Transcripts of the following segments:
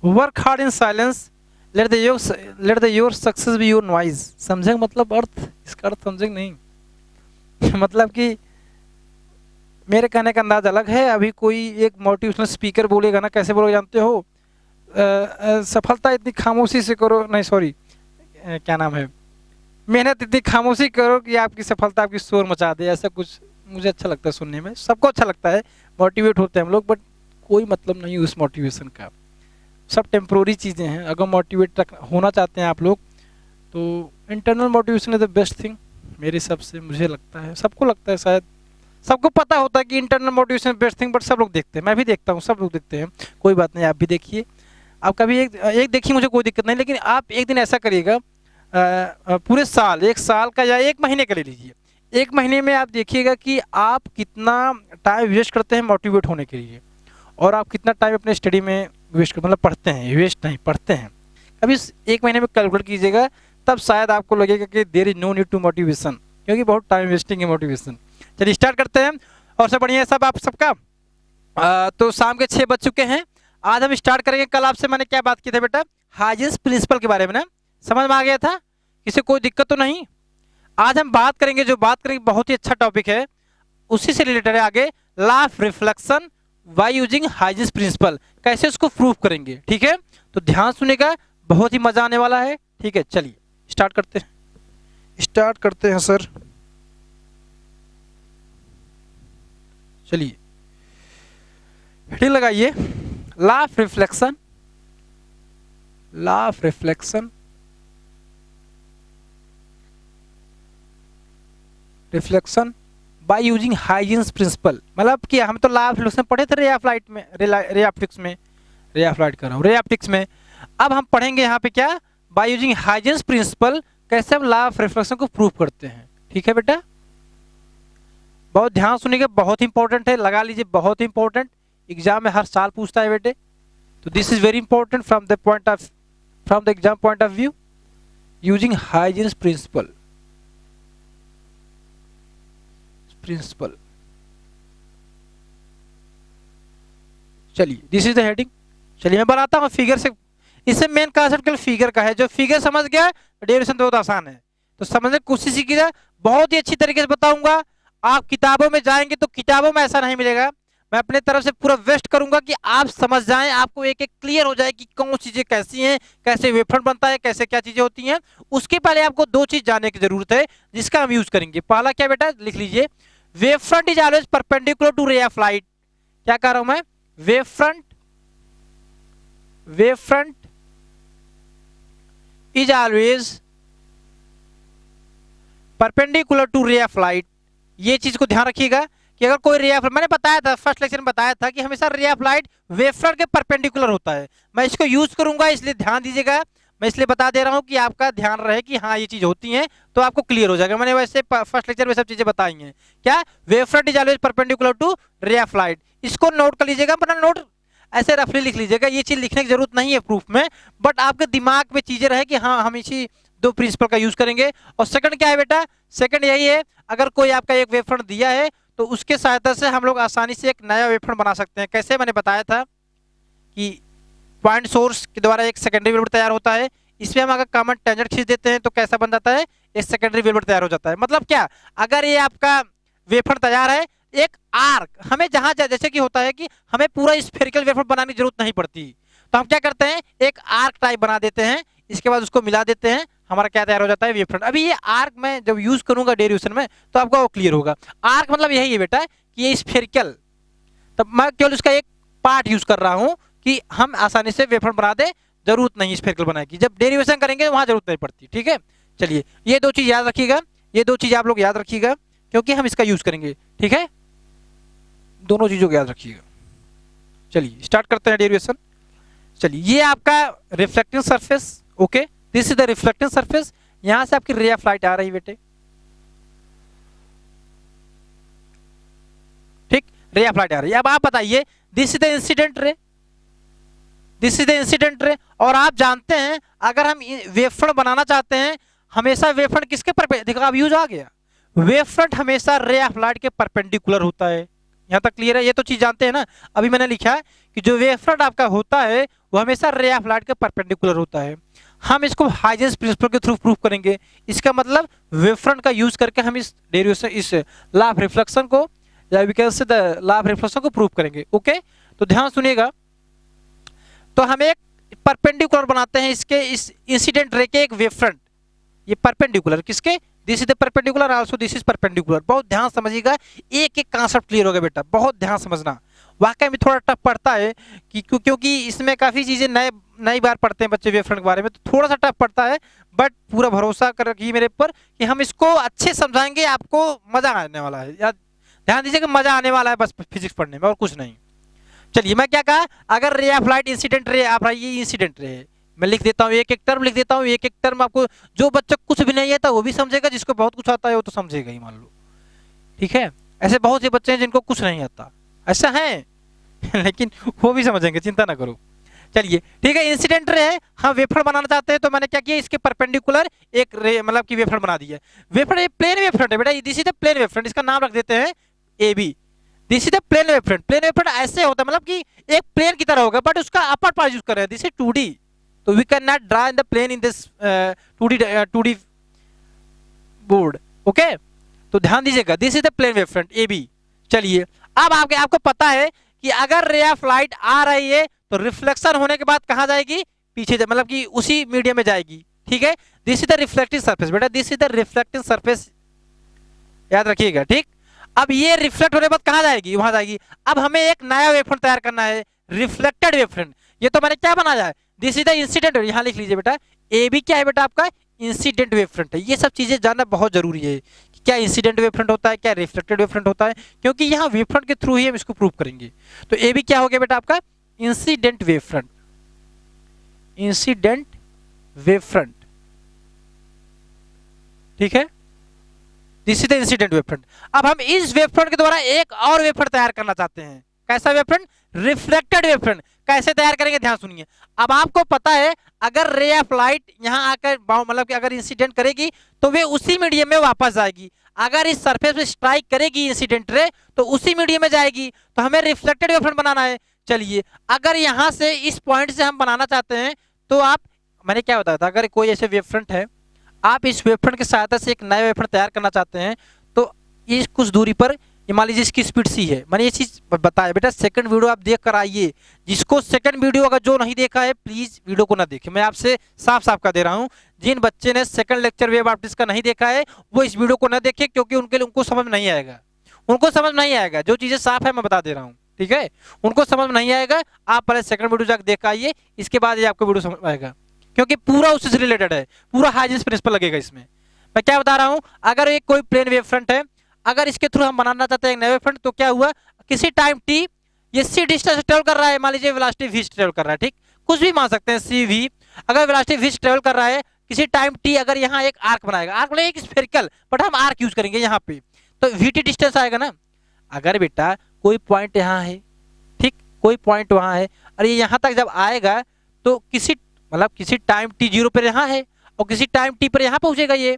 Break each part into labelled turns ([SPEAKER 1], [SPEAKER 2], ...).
[SPEAKER 1] Work hard in silence, let the your success be your noise. समझेंगे मतलब अर्थ, इसका अर्थ समझेंगे नहीं मतलब कि मेरे कहने का अंदाज अलग है। अभी कोई एक मोटिवेशनल स्पीकर बोलेगा ना, कैसे बोलोगे जानते हो, सफलता इतनी खामोशी से करो, नहीं सॉरी क्या नाम है, मेहनत इतनी खामोशी करो कि आपकी सफलता आपकी शोर मचा दे, ऐसा कुछ मुझे अच्छा लगता है सुनने में। सबको अच्छा लगता है, मोटिवेट होते हैं हम लोग, बट कोई मतलब नहीं उस मोटिवेशन का, सब टेम्प्रोरी चीज़ें हैं। अगर मोटिवेट होना चाहते हैं आप लोग तो internal motivation is the best thing मेरे हिसाब से, मुझे लगता है, सबको लगता है, शायद सबको पता होता है कि internal motivation best thing, but सब लोग देखते हैं, मैं भी देखता हूँ, सब लोग देखते हैं। कोई बात नहीं, आप भी देखिए, आप कभी एक देखिए, मुझे कोई दिक्कत नहीं, लेकिन आप एक दिन ऐसा करिएगा, पूरे साल, एक साल का या एक महीने का ले लीजिए, एक महीने में आप देखिएगा कि आप कितना टाइम वेस्ट करते हैं मोटिवेट होने के लिए, और आप कितना टाइम अपने स्टडी में वेस्ट मतलब पढ़ते हैं, वेस्ट नहीं पढ़ते हैं। अभी एक महीने में कैलकुलेट कीजिएगा, तब शायद आपको लगेगा कि there is no need to motivation, क्योंकि बहुत टाइम वेस्टिंग है मोटिवेशन। चलिए स्टार्ट करते हैं, और सब बढ़िया है सब आप सबका। तो शाम के 6 बज चुके हैं, आज हम स्टार्ट करेंगे। कल आपसे मैंने क्या बात की थी बेटा, हाइजेंस प्रिंसिपल के बारे में ना, समझ में आ गया था, किसी कोई दिक्कत तो नहीं। आज हम बात करेंगे, जो बात करेंगे बहुत ही अच्छा टॉपिक है, उसी से रिलेटेड है आगे, law of reflection by using Huygens principle, कैसे उसको प्रूव करेंगे, ठीक है। तो ध्यान सुनेगा, बहुत ही मजा आने वाला है, ठीक है। चलिए स्टार्ट करते हैं सर। चलिए हेडिंग लगाइए, law of reflection, law of reflection, reflection by using Huygens principle, मतलब कि हम तो लॉ ऑफ रिफ्लेक्शन पढ़े थे रे ऑफ लाइट में, रे ऑप्टिक्स में, रे ऑफ लाइट कर रहा हूँ, रे ऑप्टिक्स में। अब हम पढ़ेंगे यहाँ पे क्या, बाय यूजिंग हाइजेंस प्रिंसिपल, कैसे हम लॉ ऑफ रिफ्लेक्शन को प्रूव करते हैं, ठीक है बेटा। बहुत ध्यान सुनिएगा, बहुत इंपॉर्टेंट है, लगा लीजिए, बहुत इंपॉर्टेंट, एग्जाम में हर साल पूछता है बेटे, तो this is very important from the exam point of view, using Huygens principle, चलिए दिस इज द हेडिंग। चलिए मैं बनाता हूँ फिगर से, इससे मेन कांसेप्ट केवल फिगर का है, जो फिगर समझ गया डेरिवेशन तो बहुत आसान है, तो समझने की कोशिश कीजिए, बहुत ही अच्छी तरीके से बताऊंगा। आप किताबों में जाएंगे तो किताबों में ऐसा नहीं मिलेगा, मैं अपने तरफ से पूरा वेस्ट करूंगा कि आप समझ जाएं, आपको एक एक क्लियर हो जाए कि कौन चीजें कैसी हैं, कैसे वेवफ्रंट बनता है, कैसे क्या चीजें होती हैं। उसके पहले आपको दो चीज जानने की जरूरत है, जिसका हम यूज करेंगे। पहला क्या बेटा, लिख लीजिए, wavefront is always perpendicular to ray of light. क्या कह रहा हूं मैं, wavefront is always perpendicular to ray of light. ये चीज को ध्यान रखिएगा कि अगर कोई रे ऑफ, मैंने बताया था फर्स्ट लेक्चर में बताया था कि हमेशा रे ऑफ लाइट वेवफ्रंट के परपेंडिकुलर होता है। मैं इसको यूज करूंगा, इसलिए ध्यान दीजिएगा, मैं इसलिए बता दे रहा हूं कि आपका ध्यान रहे कि हाँ ये चीज होती है, तो आपको क्लियर हो जाएगा। मैंने वैसे फर्स्ट लेक्चर में सब चीजें बताई हैं। क्या, wavefront is always perpendicular to ray of light, इसको नोट कर लीजिएगा, अपना नोट ऐसे रफली लिख लीजिएगा, ये चीज लिखने की जरूरत नहीं है प्रूफ में, बट आपके दिमाग में चीजें रहे कि हाँ हम इसी दो प्रिंसिपल का यूज करेंगे। और सेकंड क्या है बेटा, सेकंड यही है, अगर कोई आपका एक वेवफ्रंट दिया है तो उसके सहायता से हम लोग आसानी से एक नया वेवफ्रंट बना सकते हैं। कैसे, मैंने बताया था कि पॉइंट सोर्स के द्वारा एक सेकेंडरी वेवफ्रंट तैयार होता है, इसमें हम अगर कॉमन टेंजेंट खींच देते हैं तो कैसा बन जाता है, एक सेकेंडरी वेवफ्रंट तैयार हो जाता है। मतलब क्या, अगर ये आपका वेवफ्रंट तैयार है, एक आर्क, हमें जहां जैसे कि होता है कि हमें पूरा स्फेरिकल वेवफ्रंट बनाने की जरूरत नहीं पड़ती, तो हम क्या करते हैं, एक आर्क टाइप बना देते हैं, इसके बाद उसको मिला देते हैं, हमारा क्या तैयार हो जाता है, वेवफ्रंट। अभी ये आर्क मैं जब यूज करूंगा डेरिवेशन में तो आपको वो क्लियर होगा। आर्क मतलब यही है बेटा कि ये स्फेरिकल, तब मैं केवल इसका एक पार्ट यूज कर रहा हूं कि हम आसानी से वेवफ्रंट बना दे, जरूरत नहीं स्फेरिकल बनाने की, जब डेरिवेशन करेंगे वहां जरूरत नहीं पड़ती, ठीक है। चलिए ये दो चीज याद रखिएगा, ये दो चीज आप लोग याद रखिएगा, क्योंकि हम इसका यूज करेंगे, ठीक है, दोनों चीजों को याद रखिएगा। चलिए स्टार्ट करते हैं डेरिवेशन। चलिए ये आपका reflecting surface, okay, this is the reflecting surface, यहां से आपकी रे ऑफ लाइट आ रही है बेटे, ठीक, रे ऑफ लाइट आ रही है। अब आप बताइए, this is the incident ray, this is the incident ray, और आप जानते हैं अगर हम वेवफ्रंट बनाना चाहते हैं, हमेशा वेवफ्रंट किसके परपेंडिकुलर, देखो अब यूज आ गया, वेवफ्रंट हमेशा रे ऑफ लाइट के परपेंडिकुलर होता है। यहाँ तक क्लियर है? ये तो चीज जानते हैं ना। अभी मैंने लिखा है कि जो वेव फ्रंट आपका होता है वो हमेशा रे ऑफ लाइट के परपेंडिकुलर होता है। हम इसको हाइजेंस प्रिंसिपल के थ्रू प्रूफ करेंगे। इसका मतलब वेव फ्रंट का यूज करके हम इस डेरिवेशन, इस लॉ ऑफ रिफ्लेक्शन को, या we can say the law of reflection को प्रूफ करेंगे। ओके, तो ध्यान सुनिएगा। तो हम एक परपेंडिकुलर बनाते हैं इसके, इस इंसिडेंट रे के एक वेव फ्रंट, ये परपेंडिकुलर किसके, this is the perpendicular, also this is perpendicular. बहुत ध्यान समझिएगा, एक एक कॉन्सेप्ट क्लियर हो गया बेटा, बहुत ध्यान समझना। वाकई में थोड़ा टफ पड़ता है कि क्योंकि इसमें काफ़ी चीज़ें नई बार पढ़ते हैं बच्चे वेव फ्रंट के बारे में, तो थोड़ा सा टफ पड़ता है। बट पूरा भरोसा कर रखिए मेरे ऊपर कि हम इसको अच्छे समझाएंगे, आपको मज़ा आने वाला है। या ध्यान दीजिए कि मज़ा आने वाला है बस फिजिक्स पढ़ने में, और कुछ नहीं। चलिए, मैं क्या कहा, अगर रे ऑफ लाइट इंसिडेंट रे आप ये इंसिडेंट रे है, मैं लिख देता हूँ, एक एक टर्म लिख देता हूँ, एक एक टर्म आपको, जो बच्चा कुछ भी नहीं आता वो भी समझेगा, जिसको बहुत कुछ आता है वो तो समझेगा ही, मान लो। ठीक है, ऐसे बहुत से बच्चे हैं जिनको कुछ नहीं आता, ऐसा है लेकिन वो भी समझेंगे, चिंता ना करो। चलिए ठीक है, इंसिडेंट रे है, हम वेफर बनाना चाहते हैं, तो मैंने क्या किया, इसके परपेंडिकुलर एक रे मतलब कि वेफर बना दिया। वेफर ये प्लेन वेफर है बेटा, this is the plane wafer, इसका नाम रख देते हैं A B. This is the plane wafer. Plane wafer ऐसे होता है, मतलब कि एक प्लेन की तरह होगा, बट उसका अपर पार्ट यूज कर रहे हैं, दिस इज 2D, तो we can not draw in the plane in this 2D board. Okay, तो ध्यान दीजिएगा, this is the plane wave front A B. चलिए, अब आपको पता है कि अगर रे ऑफ लाइट आ रही है तो रिफ्लेक्शन होने के बाद कहां जाएगी, पीछे मतलब कि उसी मीडियम में जाएगी। ठीक है, this is the reflective surface बेटा, this is the reflective surface, याद रखिएगा। ठीक, अब ये रिफ्लेक्ट होने के बाद कहां जाएगी, वहां जाएगी। अब हमें एक नया वेवफ्रंट तैयार करना है, रिफ्लेक्टेड वेवफ्रंट। ये तो मैंने क्या बनाया है, दिस इज द इंसिडेंट, यहां लिख लीजिए बेटा, ए बी क्या है बेटा आपका, इंसिडेंट वेवफ्रंट है। ये सब चीजें जानना बहुत जरूरी है, क्या इंसिडेंट वेवफ्रंट होता है, क्या रिफ्लेक्टेड वेवफ्रंट होता है, क्योंकि यहाँ वेवफ्रंट के थ्रू ही हम इसको प्रूव करेंगे। तो ए बी क्या हो गया बेटा आपका, इंसिडेंट वेवफ्रंट, इंसिडेंट वेवफ्रंट। ठीक है, this is the incident wavefront. अब हम इस वेवफ्रंट के द्वारा एक और वेवफ्रंट तैयार करना चाहते हैं, कैसा वेवफ्रंट, रिफ्लेक्टेड वेवफ्रंट। कैसे तैयार करेंगे, ध्यान सुनिए। अब आपको पता है अगर रे ऑफ लाइट यहां आकर मतलब कि अगर इंसिडेंट करेगी तो वे उसी मीडियम में वापस जाएगी। अगर इस सरफेस पे स्ट्राइक करेगी इंसिडेंट रे तो उसी मीडियम में जाएगी, तो हमें रिफ्लेक्टेड वेवफ्रंट बनाना है। चलिए, अगर यहां से इस पॉइंट से हम बनाना चाहते हैं तो आप, मैंने क्या बताया था, अगर कोई ऐसे वेवफ्रंट है, आप इस वेवफ्रंट की सहायता से एक नया वेवफ्रंट तैयार करना चाहते हैं, तो इस कुछ दूरी पर, ये मान लीजिए इसकी स्पीड सी है, मैंने ये चीज बताया बेटा। सेकंड वीडियो आप देख कर आइए, जिसको सेकंड वीडियो अगर जो नहीं देखा है प्लीज वीडियो को ना देखे, मैं आपसे साफ साफ कह दे रहा हूं। जिन बच्चे ने सेकंड लेक्चर वेव ऑप्टिक्स का नहीं देखा है वो इस वीडियो को ना देखे, क्योंकि उनको समझ नहीं आएगा, उनको समझ नहीं आएगा। जो चीजें साफ है मैं बता दे रहा हूँ, ठीक है, उनको समझ नहीं आएगा। आप पहले सेकंड वीडियो जाकर देख आइए, इसके बाद ये आपको वीडियो समझ आएगा, क्योंकि पूरा उससे रिलेटेड है, पूरा हाइजेंस प्रिंसिपल लगेगा इसमें। मैं क्या बता रहा हूं, अगर एक कोई प्लेन वेव फ्रंट है, अगर इसके थ्रू हम बनाना चाहते हैं एक नया वेव फ्रंट, तो क्या हुआ, किसी टाइम टी ये सी डिस्टेंस ट्रेवल कर रहा है, मान लीजिए वेलोसिटी v ट्रेवल कर रहा है, ठीक, कुछ भी मान सकते हैं सी वी। अगर वेलोसिटी v ट्रेवल कर रहा है किसी टाइम टी, अगर यहाँ एक आर्क बनाएगा, आर्क मतलब एक स्फेरिकल, बट हम आर्क यूज करेंगे यहाँ पे, तो वी डिस्टेंस आएगा ना। अगर बेटा कोई पॉइंट यहाँ है, ठीक, कोई पॉइंट वहां है, और ये यहाँ तक जब आएगा तो किसी मतलब किसी टाइम टी जीरो पर यहाँ है और किसी टाइम टी पर यहाँ पहुंचेगा ये,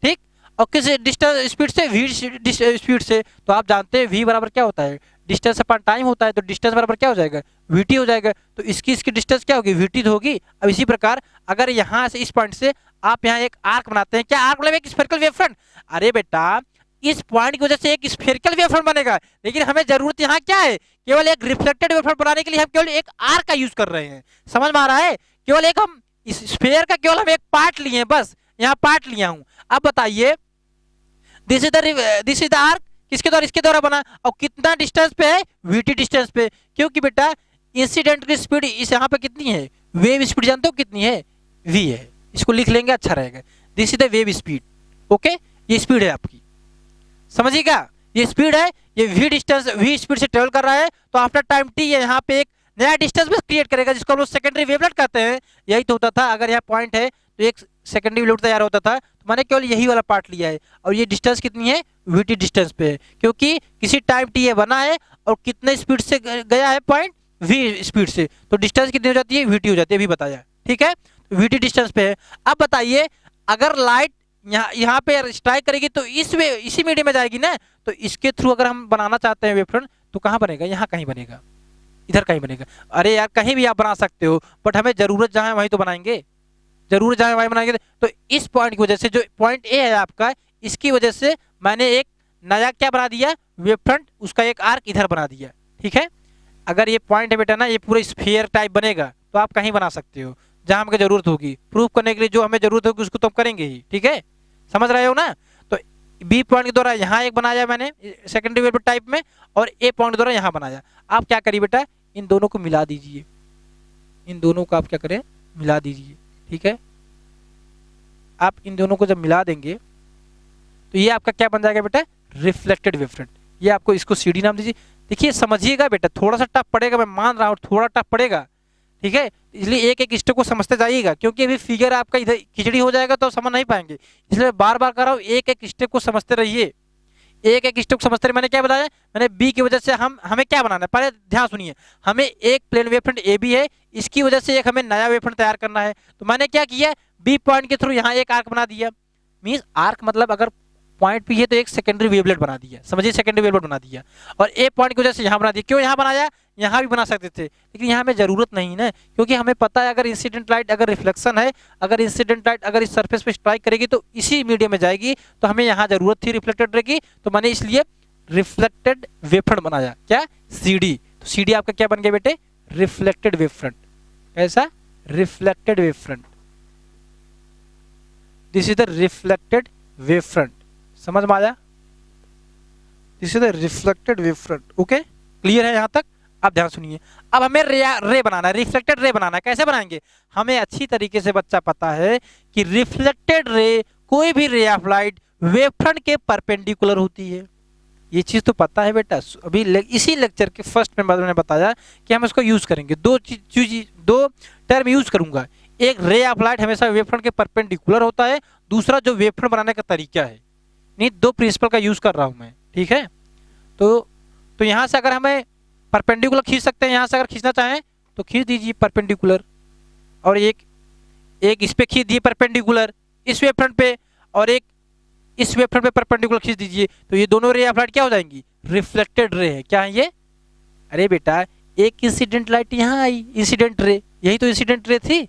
[SPEAKER 1] ठीक, और किस डिस्टेंस स्पीड से, वी स्पीड से, तो आप जानते हैं वी बराबर क्या होता है, डिस्टेंस अपॉन टाइम होता है, तो डिस्टेंस बराबर क्या हो जाएगा, वीटी हो जाएगा। तो इसकी डिस्टेंस क्या होगी, वीटी तो होगी। अब इसी प्रकार अगर यहाँ से इस पॉइंट से आप यहाँ एक आर्क बनाते हैं, क्या आर्क मतलब एक स्फेरिकल वेव फ्रंट, अरे बेटा इस पॉइंट की वजह से एक स्फेरिकल वेव फ्रंट बनेगा, लेकिन हमें जरूरत यहाँ क्या है, केवल एक रिफ्लेक्टेड वेव फ्रंट बनाने के लिए हम केवल एक आर्क का यूज कर रहे हैं। समझ में आ रहा है, केवल एक हम इस स्फेयर का केवल हम एक पार्ट लिए हैं, बस यहाँ पार्ट लिया हूं। अब बताइए, दिस इज द आर्क, किसके द्वारा, इसके द्वारा बना, और कितना डिस्टेंस पे है, वीटी डिस्टेंस पे, क्योंकि बेटा इंसिडेंट की स्पीड इस यहाँ पे कितनी है, वेव स्पीड जानते हो कितनी है, v है, इसको लिख लेंगे अच्छा रहेगा। This is the wave speed, okay, ये स्पीड है आपकी, समझिएगा, ये स्पीड है, ये v डिस्टेंस, v स्पीड से ट्रेवल कर रहा है, तो आफ्टर टाइम t ये यहाँ पे एक नया डिस्टेंस बस क्रिएट करेगा, जिसको हम लोग सेकेंडरी वेवलेट कहते हैं। यही तो होता था, अगर यहाँ पॉइंट है तो एक सेकेंडरी वेवलेट तैयार होता था, तो मैंने केवल यही वाला पार्ट लिया है। और ये डिस्टेंस कितनी है, वीटी डिस्टेंस पे है, क्योंकि किसी टाइम टी ये बना है और कितने स्पीड से गया है पॉइंट, वी स्पीड से, तो डिस्टेंस कितनी हो जाती है, वीटी हो जाती है, अभी बताया, ठीक है, वीटी डिस्टेंस पे है। अब बताइए, अगर लाइट यहाँ पे स्ट्राइक करेगी तो इसी मीडियम में जाएगी ना। तो इसके थ्रू अगर हम बनाना चाहते हैं वेव फ्रंट तो कहाँ बनेगा, यहाँ कहीं बनेगा, इधर कहीं बनेगा। अरे यार कहीं भी आप बना सकते हो, बट हमें जरूरत जहाँ है वहीं तो बनाएंगे, जरूरत जहाँ है वहीं बनाएंगे। तो इस पॉइंट की वजह से, जो पॉइंट ए है आपका, इसकी वजह से मैंने एक नया क्या बना दिया, वेव फ्रंट, उसका एक आर्क इधर बना दिया। ठीक है, अगर ये पॉइंट है बेटा ना, ये पूरा स्फीयर टाइप बनेगा तो आप कहीं बना सकते हो जहां हमें जरूरत होगी। प्रूफ करने के लिए जो हमें जरूरत होगी उसको तो हम करेंगे ही। ठीक है, समझ रहे हो ना। तो बी पॉइंट के द्वारा यहाँ एक बनाया मैंने सेकेंडरी वेव टाइप में, और ए पॉइंट द्वारा यहाँ बनाया। आप क्या करिए बेटा, इन दोनों को मिला दीजिए, इन दोनों को आप क्या करें, मिला दीजिए। ठीक है, आप इन दोनों को जब मिला देंगे तो ये आपका क्या बन जाएगा बेटा, रिफ्लेक्टेड वेव फ्रंट। ये आपको, इसको सीडी नाम दीजिए। देखिए समझिएगा बेटा, थोड़ा सा टफ पड़ेगा, मैं मान रहा हूँ थोड़ा टफ पड़ेगा। ठीक है, इसलिए एक एक स्टेप को समझते जाइएगा, क्योंकि अभी फिगर आपका इधर खिचड़ी हो जाएगा तो समझ नहीं पाएंगे। इसलिए बार बार कर रहा हूँ, एक एक स्टेप को समझते रहिए, एक एक स्टेप समझते रहिए। मैंने क्या बताया, मैंने बी की वजह से हमें क्या बनाना है, पहले ध्यान सुनिए। हमें एक plane wave front A B है, इसकी वजह से एक हमें नया वेव फ्रंट तैयार करना है। तो मैंने क्या किया, बी पॉइंट के थ्रू यहाँ एक आर्क बना दिया। मीन्स आर्क मतलब अगर पॉइंट भी है तो एक सेकेंडरी वेवलेट बना दिया, समझिए, सेकेंडरी वेवलेट बना दिया। और ए पॉइंट की वजह से यहाँ बना दिया। क्यों यहाँ बनाया, यहाँ भी बना सकते थे, लेकिन यहाँ में जरूरत नहीं ना, क्योंकि हमें पता है अगर इंसिडेंट लाइट, अगर रिफ्लेक्शन है, अगर इंसिडेंट लाइट अगर इस सरफेस पे स्ट्राइक करेगी तो इसी मीडियम में जाएगी, तो हमें यहाँ जरूरत थी रिफ्लेक्टेड रे की। तो मैंने इसलिए रिफ्लेक्टेड वेव फ्रंट बनाया, क्या, सीडी। तो सीडी आपका क्या बन गया बेटे, रिफ्लेक्टेड वेव फ्रंट। ऐसा reflected wave front, this is the reflected wave front. समझ में आया, this is the reflected wave front. Okay, clear है यहाँ तक। अब ध्यान सुनिए, अब हमें रे बनाना है, रिफ्लेक्टेड रे बनाना है। कैसे बनाएंगे, हमें अच्छी तरीके से बच्चा पता है कि रिफ्लेक्टेड रे, कोई भी रे ऑफ लाइट वेव फ्रंट के परपेंडिकुलर होती है। ये चीज तो पता है बेटा, अभी इसी लेक्चर के फर्स्ट में मैंने बताया कि हम इसको यूज करेंगे। दो टर्म यूज करूंगा, एक रे ऑफ लाइट हमेशा वेव फ्रंट के परपेंडिकुलर होता है, दूसरा जो वेव फ्रंट बनाने का तरीका है। नहीं, दो प्रिंसिपल का यूज कर रहा हूं मैं। ठीक है, तो यहां से अगर हमें परपेंडिकुलर खींच सकते हैं, यहां से अगर खींचना चाहें तो खींच दीजिए परपेंडिकुलर, और एक इस पे खींच दिए परपेंडिकुलर इस वेव फ्रंट पे, और एक इस वेव फ्रंट पे परपेंडिकुलर खींच दीजिए। तो ये दोनों रे ऑफ लाइट क्या हो जाएंगी, रिफ्लेक्टेड रे है। क्या है ये, अरे बेटा एक इंसिडेंट लाइट यहाँ आई, इंसिडेंट रे, यही तो इंसिडेंट रे थी,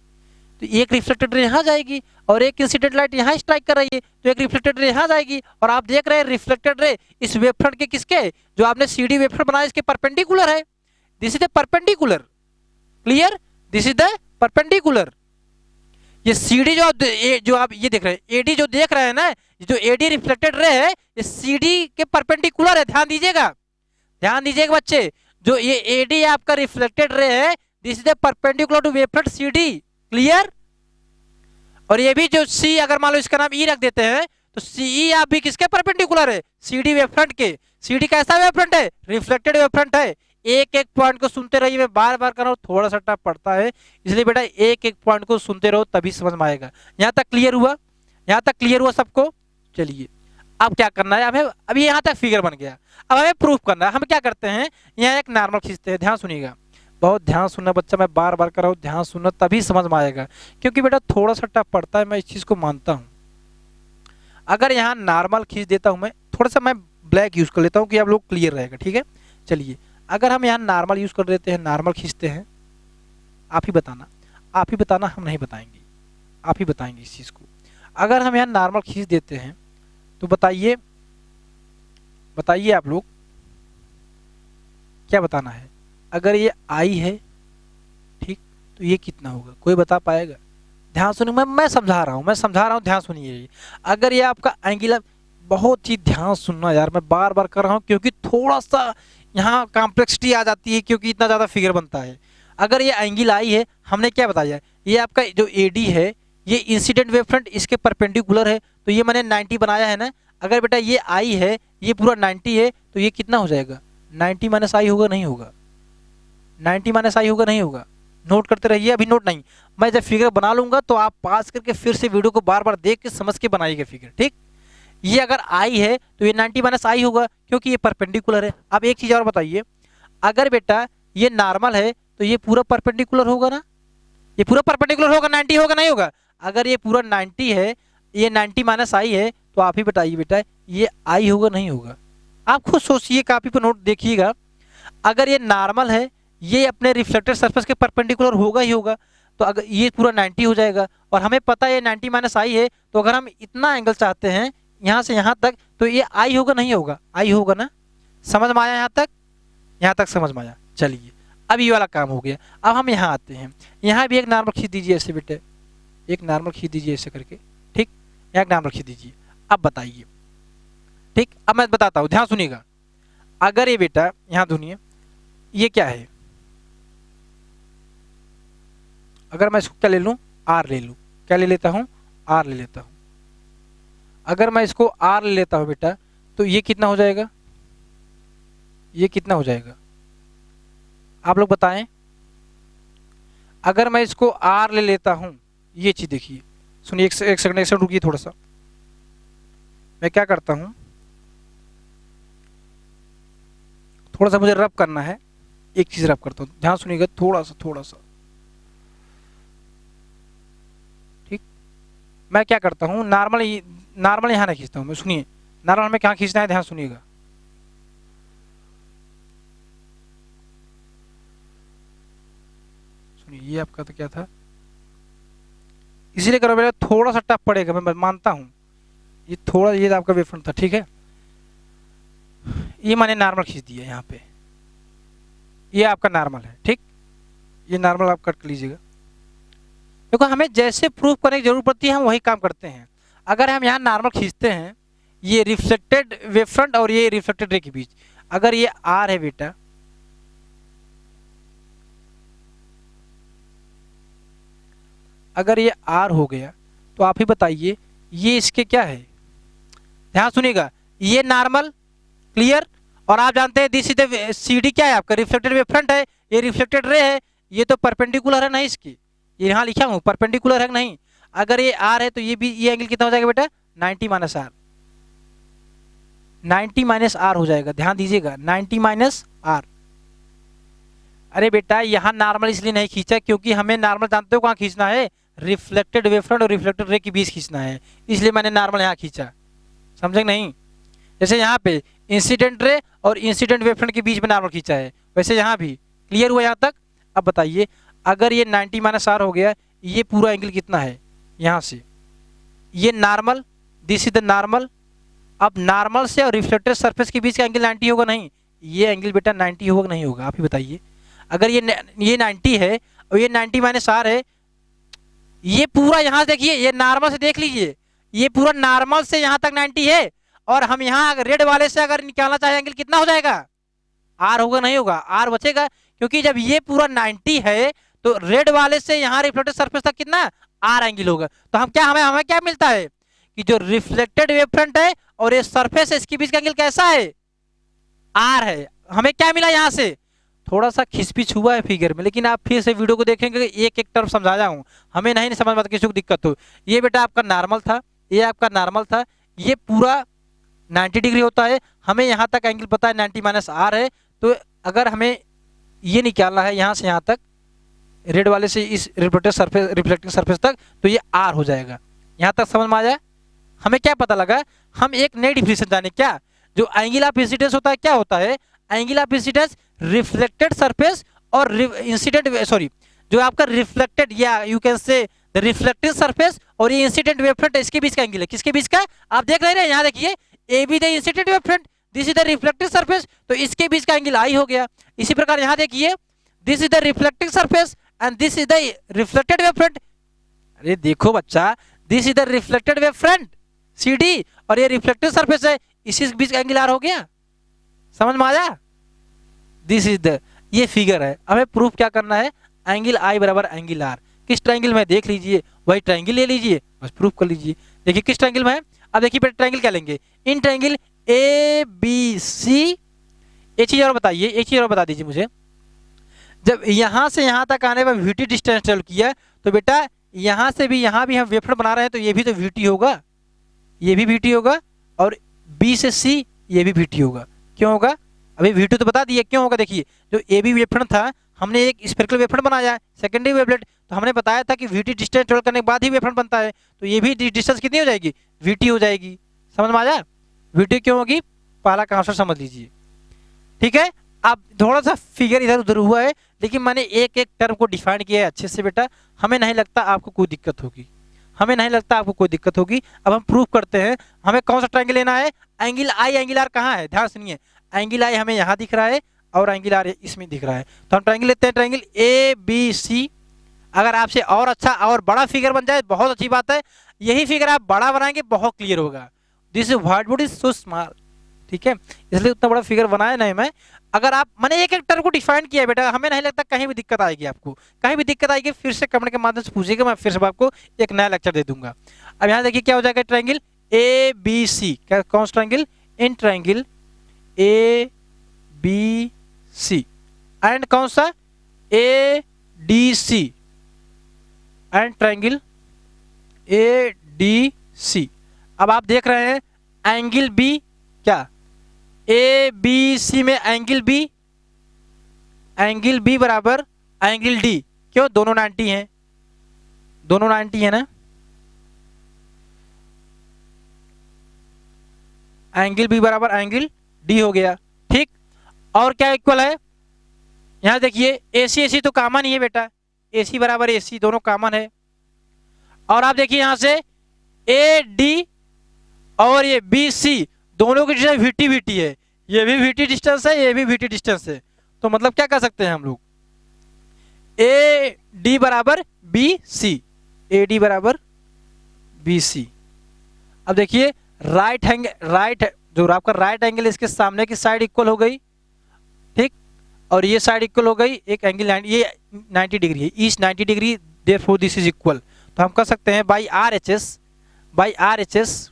[SPEAKER 1] तो एक रिफ्लेक्टेड रे यहाँ जाएगी, और एक इंसिडेंट लाइट यहाँ स्ट्राइक कर रही है तो एक रिफ्लेक्टेड रे यहाँ जाएगी। और आप देख रहे हैं रिफ्लेक्टेड रे इस वेव फ्रंट के किसके, जो आपने सीडी वेव फ्रंट बनाया इसके परपेंडिकुलर है। This is the perpendicular, clear, this is the perpendicular. ये सीडी जो आप ये देख रहे हैं, एडी जो देख रहे हैं ना, जो एडी रिफ्लेक्टेड रे है, ये सीडी के परपेंडिकुलर है। ध्यान दीजिएगा, ध्यान दीजिएगा बच्चे, जो ये एडी आपका रिफ्लेक्टेड रे है, this is the perpendicular to wave front CD, clear. और ये भी जो सी, अगर मान लो इसका नाम ई रख देते हैं, तो सी आप भी किसके परपेंडिकुलर है, सीडी वेव फ्रंट के। सीडी कैसा वेव फ्रंट है, रिफ्लेक्टेड वेव फ्रंट है। एक एक पॉइंट को सुनते रहिए, मैं बार बार कर रहा हूँ, थोड़ा सा टफ पड़ता है, इसलिए बेटा एक एक पॉइंट को सुनते रहो तभी समझ में आएगा। यहाँ तक क्लियर हुआ, यहाँ तक क्लियर हुआ सबको। चलिए अब क्या करना है, हमें अभी यहाँ तक फिगर बन गया, अब हमें प्रूफ करना है। हम क्या करते हैं, यहाँ एक नॉर्मल खींचते हैं। ध्यान सुनिएगा, बहुत ध्यान सुनना बच्चा, मैं बार बार कर रहा हूँ, ध्यान सुनना तभी समझ में आएगा, क्योंकि बेटा थोड़ा सा टफ पड़ता है, मैं इस चीज़ को मानता हूँ। अगर यहाँ नॉर्मल खींच देता हूँ मैं, थोड़ा सा मैं ब्लैक यूज़ कर लेता हूँ कि आप लोग क्लियर रहेगा। ठीक है, चलिए अगर हम यहाँ नॉर्मल यूज़ कर देते हैं, नॉर्मल खींचते हैं, आप ही बताना, हम नहीं बताएंगे, आप ही बताएंगे इस चीज़ को। अगर हम यहाँ नॉर्मल खींच देते हैं तो बताइए आप लोग क्या बताना है। अगर ये आई है, ठीक, तो ये कितना होगा, कोई बता पाएगा। ध्यान सुनिए, मैं समझा रहा हूँ, ध्यान सुनिए। अगर ये आपका एंगल, बहुत ही ध्यान सुनना यार, मैं बार बार कर रहा हूँ क्योंकि थोड़ा सा यहाँ कॉम्प्लेक्सिटी आ जाती है, क्योंकि इतना ज़्यादा फिगर बनता है। अगर ये एंगल आई है, हमने क्या बताया, ये आपका जो एडी है, ये इंसिडेंट वेव फ्रंट इसके परपेंडिकुलर है, तो ये मैंने 90 बनाया है ना। अगर बेटा ये आई है, ये पूरा 90 है, तो ये कितना हो जाएगा, 90 माइनस आई होगा, नहीं होगा, 90 माइनस आई होगा, नहीं होगा। नोट करते रहिए, अभी नोट नहीं, मैं जब फिगर बना लूंगा तो आप पास करके फिर से वीडियो को बार बार देख के समझ के बनाइएगा फिगर, ठीक। ये अगर आई है तो ये 90 माइनस आई होगा, क्योंकि ये परपेंडिकुलर है। अब एक चीज़ और बताइए, अगर बेटा ये नॉर्मल है तो ये पूरा परपेंडिकुलर होगा ना, ये पूरा परपेंडिकुलर होगा, 90 होगा, नहीं होगा। अगर ये पूरा 90 है, ये 90 माइनस आई है, तो आप ही बताइए बेटा ये आई होगा नहीं होगा? आप खुद सोचिए, कॉपी पर नोट देखिएगा। अगर ये नॉर्मल है, ये अपने रिफ्लेक्टेड सरफेस के परपेंडिकुलर होगा ही होगा, तो अगर ये पूरा 90 हो जाएगा। और हमें पता है ये 90 माइनस आई है, तो अगर हम इतना एंगल चाहते हैं यहाँ से यहाँ तक, तो ये आई होगा नहीं होगा? आई होगा ना। समझ में आया यहाँ तक? यहाँ तक समझ में आया। चलिए अब ये वाला काम हो गया। अब हम यहाँ आते हैं, यहाँ भी एक नॉर्मल खींच दीजिए ऐसे बेटे, एक नॉर्मल खींच दीजिए ऐसे करके, ठीक, यहाँ एक नॉर्मल खींच दीजिए। अब बताइए, ठीक, अब मैं बताता हूँ, ध्यान सुनिएगा। अगर ये बेटा यहाँ सुनिए, ये क्या है, अगर मैं इसको क्या ले लूँ, आर ले लूँ, क्या ले लेता हूँ, आर ले लेता हूँ। अगर मैं इसको आर ले लेता हूँ बेटा, तो ये कितना हो जाएगा, ये कितना हो जाएगा, आप लोग बताएं। अगर मैं इसको आर ले लेता हूँ, ये चीज देखिए, सुनिए, एक सेकंड रुकिए थोड़ा सा। मैं क्या करता हूँ, थोड़ा सा मुझे रब करना है, एक चीज रब करता हूँ, ध्यान सुनिएगा थोड़ा सा, ठीक। मैं क्या करता हूँ, नॉर्मल यहाँ नहीं खींचता हूँ मैं, सुनिए नॉर्मल में कहाँ खींचना है, ध्यान सुनिएगा। सुनिए, ये आपका तो क्या था, इसीलिए करो बेटा, थोड़ा सा टफ पड़ेगा, मैं मानता हूँ, ये थोड़ा, ये आपका वेवफ्रंट था, ठीक है। ये मैंने नॉर्मल खींच दिया यहाँ पे, ये आपका नॉर्मल है, ठीक, ये नॉर्मल आप कट कर लीजिएगा। देखो हमें जैसे प्रूफ करने की जरूरत पड़ती है हम वही काम करते हैं। अगर हम यहाँ नॉर्मल खींचते हैं, ये रिफ्लेक्टेड वेवफ्रंट और ये रिफ्लेक्टेड रे के बीच, अगर ये आर है बेटा, अगर ये आर हो गया, तो आप ही बताइए ये इसके क्या है, ध्यान सुनिएगा, ये नॉर्मल, क्लियर। और आप जानते हैं दिस इज द CD क्या है आपका, रिफ्लेक्टेड वेवफ्रंट है, ये रिफ्लेक्टेड रे है, ये तो परपेंडिकुलर है ना इसकी, ये यहाँ लिखा हूँ परपेंडिकुलर है नहीं। अगर ये आर है तो ये भी, ये एंगल कितना हो जाएगा बेटा, 90 माइनस आर, 90 माइनस आर हो जाएगा, ध्यान दीजिएगा 90 माइनस आर। अरे बेटा यहाँ नॉर्मल इसलिए नहीं खींचा क्योंकि हमें नॉर्मल जानते हो कहाँ खींचना है, रिफ्लेक्टेड वेवफ्रंट और रिफ्लेक्टेड रे के बीच खींचना है, इसलिए मैंने नॉर्मल यहाँ खींचा, समझे नहीं। जैसे यहाँ पे इंसिडेंट रे और इंसिडेंट वेवफ्रंट के बीच में नॉर्मल खींचा है, वैसे यहाँ भी। क्लियर हुआ यहाँ तक? अब बताइए, अगर ये 90 माइनस आर हो गया, ये पूरा एंगल कितना है यहाँ से, ये normal, this is the normal. अब नॉर्मल से और रिफ्लेक्टेड सरफेस के बीच का एंगल 90 होगा नहीं, ये एंगल बेटा 90 होगा नहीं होगा, आप ही बताइए। अगर ये 90 है और ये 90 माइनस आर है, ये पूरा यहाँ से देखिए, ये नॉर्मल से देख लीजिए, ये पूरा नॉर्मल से यहाँ तक 90 है, और हम यहाँ रेड वाले से अगर निकालना चाहे एंगल कितना हो जाएगा, आर होगा नहीं होगा, आर बचेगा, क्योंकि जब ये पूरा 90 है तो रेड वाले से यहाँ रिफ्लेक्टेड सरफेस तक कितना, आर एंगल होगा। तो हम क्या, हमें क्या मिलता है कि जो रिफ्लेक्टेड वेवफ्रंट है और ये सरफेस है, इसके बीच का एंगल कैसा है, आर है। हमें क्या मिला यहाँ से, थोड़ा सा खिसपिच हुआ है फिगर में, लेकिन आप फिर से वीडियो को देखेंगे, एक एक टर्म समझाया हूँ, हमें नहीं समझ में किसी को दिक्कत हो। ये बेटा आपका नॉर्मल था, ये आपका नॉर्मल था, ये पूरा 90 डिग्री होता है, हमें यहाँ तक एंगल पता है 90 माइनस आर है। तो अगर हमें ये निकालना है यहाँ से यहाँ तक, रेड वाले से इस रिफ्लेक्टिंग सरफेस तक, तो ये आर हो जाएगा। यहाँ तक समझ में आ जाए? हमें क्या पता लगा, हम एक नई डिफिनेशन जाने, क्या जो एंगल ऑफ इंसिडेंस होता है, क्या होता है angle of incidence, reflected surface और इंसिडेंट, सॉरी, जो आपका रिफ्लेक्टेड, या you can say the reflecting surface और ये इंसिडेंट वेवफ्रंट, इसके बीच का एंगल है, किसके बीच का, आप देख रहे हैं यहाँ देखिए, A be the incident wavefront, this is the reflecting surface, तो इसके बीच का एंगल आई हो गया। इसी प्रकार यहाँ देखिए, this is the reflecting surface and this is the reflected wavefront. अरे देखो बच्चा, this is the reflected wavefront CD, और ये रिफ्लेक्टिव सरफेस है, इसी के बीच का एंगल आर हो गया। समझ में आया? दिस इज द, ये फिगर है, हमें प्रूफ क्या करना है, एंगल आई बराबर एंगल आर। किस ट्रायंगल में देख लीजिए, वही ट्रायंगल ले लीजिए, बस प्रूफ कर लीजिए। देखिए किस ट्रायंगल में है, अब देखिए ट्रायंगल क्या लेंगे, इन ट्रायंगल ABC। एक चीज और बताइए, एक चीज और बता दीजिए मुझे, जब यहाँ से यहाँ तक आने पर VT डिस्टेंस ट्रेवल किया, तो बेटा यहाँ से भी यहाँ भी हम वेवफ्रंट बना रहे हैं, तो ये भी तो VT होगा, ये भी VT होगा, और B से C ये भी VT होगा। क्यों होगा, अभी V2 तो बता दिए क्यों होगा। देखिए जो AB वेवफ्रंट था, हमने एक स्फेरिकल वेवफ्रंट बनाया है, सेकेंडरी वेवलेट, तो हमने बताया था कि वीटी डिस्टेंस ट्रेवल करने के बाद ही वेवफ्रंट बनता है, तो ये भी डिस्टेंस कितनी हो जाएगी, वीटी हो जाएगी। समझ में आ जाए, वीटी क्यों होगी, पहला कांसेप्ट समझ लीजिए, ठीक है। अब थोड़ा सा फिगर इधर उधर हुआ है, लेकिन मैंने एक एक टर्म को डिफाइन किया है अच्छे से बेटा, हमें नहीं लगता आपको कोई दिक्कत होगी, हमें नहीं लगता आपको कोई दिक्कत होगी। अब हम प्रूफ करते हैं, हमें कौन सा ट्रायंगल लेना है, एंगल आई, एंगल आर कहाँ है, ध्यान सुनिए, एंगल आई हमें यहाँ दिख रहा है और एंगल आर इसमें दिख रहा है, तो हम ट्रायंगल लेते हैं, ट्रायंगल ए बी सी। अगर आपसे और अच्छा और बड़ा फिगर बन जाए बहुत अच्छी बात है, यही फिगर आप बड़ा बनाएंगे बहुत क्लियर होगा। This white board is so small, ठीक है, इसलिए उतना बड़ा फिगर बनाया नहीं मैं। अगर आप मैंने एक एक टर्म को डिफाइन किया है बेटा, हमें नहीं लगता कहीं भी दिक्कत आएगी, आपको कहीं भी दिक्कत आएगी फिर से कमेंट के माध्यम से पूछिएगा, मैं फिर से आपको एक नया लेक्चर दे दूंगा। अब यहाँ देखिए क्या हो जाएगा, ट्रायंगल ए बी सी, क्या कौन सा triangle, in triangle A B C and कौन सा A D C and triangle A D C. अब आप देख रहे हैं एंगल बी, क्या ए बी सी में एंगल बी बराबर एंगल डी, क्यों, दोनों 90 हैं, दोनों 90 है ना, एंगल बी बराबर एंगल डी हो गया, ठीक। और क्या इक्वल है, यहां देखिए एसी एसी तो कॉमन ही है बेटा, एसी बराबर एसी दोनों कॉमन है। और आप देखिए यहां से ए डी और ये बी सी दोनों की डिस्टेंस वीटी वीटी है, ये भी वीटी डिस्टेंस है, ये भी वीटी डिस्टेंस है, तो मतलब क्या कर सकते हैं हम लोग, ए डी बराबर बी सी, ए डी बराबर बी सी। अब देखिए राइट जो आपका राइट एंगल इसके सामने की साइड इक्वल हो गई, ठीक, और ये साइड इक्वल हो गई, एक एंगल ये 90 डिग्री है, east 90 degree, therefore this is equal. तो हम कह सकते हैं बाई आर एच एस,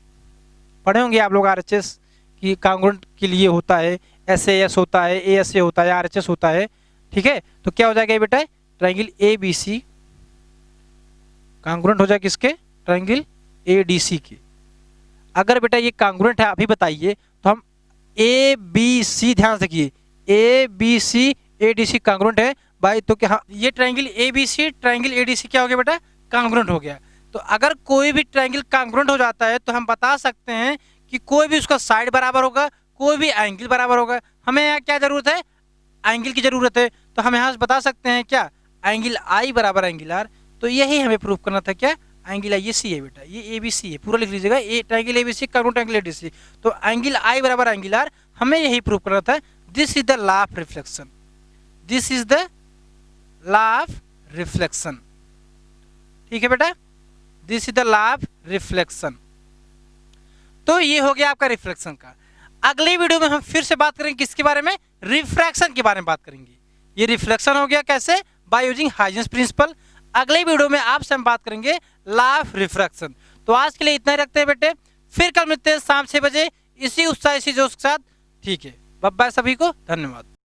[SPEAKER 1] पढ़े होंगे आप लोग आर एच एस कि कांग्रुएंट के लिए होता है, एस एस होता है, ए एस ए होता है, आर एच एस होता है, ठीक है। तो क्या हो जाएगा बेटा, triangle A B C congruent हो जाएगा किसके, ट्रायंगल ए डी सी के। अगर बेटा ये कांग्रुएंट है अभी बताइए, तो हम ए बी सी, ध्यान रखिए A B C A D C congruent है भाई, तो क्या ये triangle A B C triangle A D C क्या हो गया बेटा, कांग्रुएंट हो गया। तो अगर कोई भी ट्रायंगल कांग्रुएंट हो जाता है तो हम बता सकते हैं कि कोई भी उसका साइड बराबर होगा, कोई भी एंगल बराबर होगा। हमें यहाँ क्या जरूरत है, एंगल की जरूरत है, तो हम यहाँ से बता सकते हैं क्या, एंगल आई बराबर एंगल आर। तो यही हमें प्रूफ करना था, क्या, एंगल आई, ये सी है बेटा, ये ए बी सी है, पूरा लिख लीजिएगा, a triangle A B C congruent angle A D C, तो एंगल आई बराबर एंगल आर, हमें यही प्रूफ करना था। This is the law of reflection, this is the law of reflection, ठीक है बेटा, this is the law of reflection. तो ये हो गया आपका रिफ्लेक्शन का। अगली वीडियो में हम फिर से बात करेंगे किसके बारे में, रिफ्रैक्शन के बारे में बात करेंगे। ये रिफ्लेक्शन हो गया कैसे, बाय यूजिंग हाइजेंस प्रिंसिपल। अगले वीडियो में आपसे हम बात करेंगे लॉ ऑफ रिफ्रैक्शन। तो आज के लिए इतना ही रखते हैं बेटे, फिर कल मिलते हैं शाम 6 बजे इसी उत्साह इसी जोश के साथ, ठीक है। बाय बाय सभी को, धन्यवाद।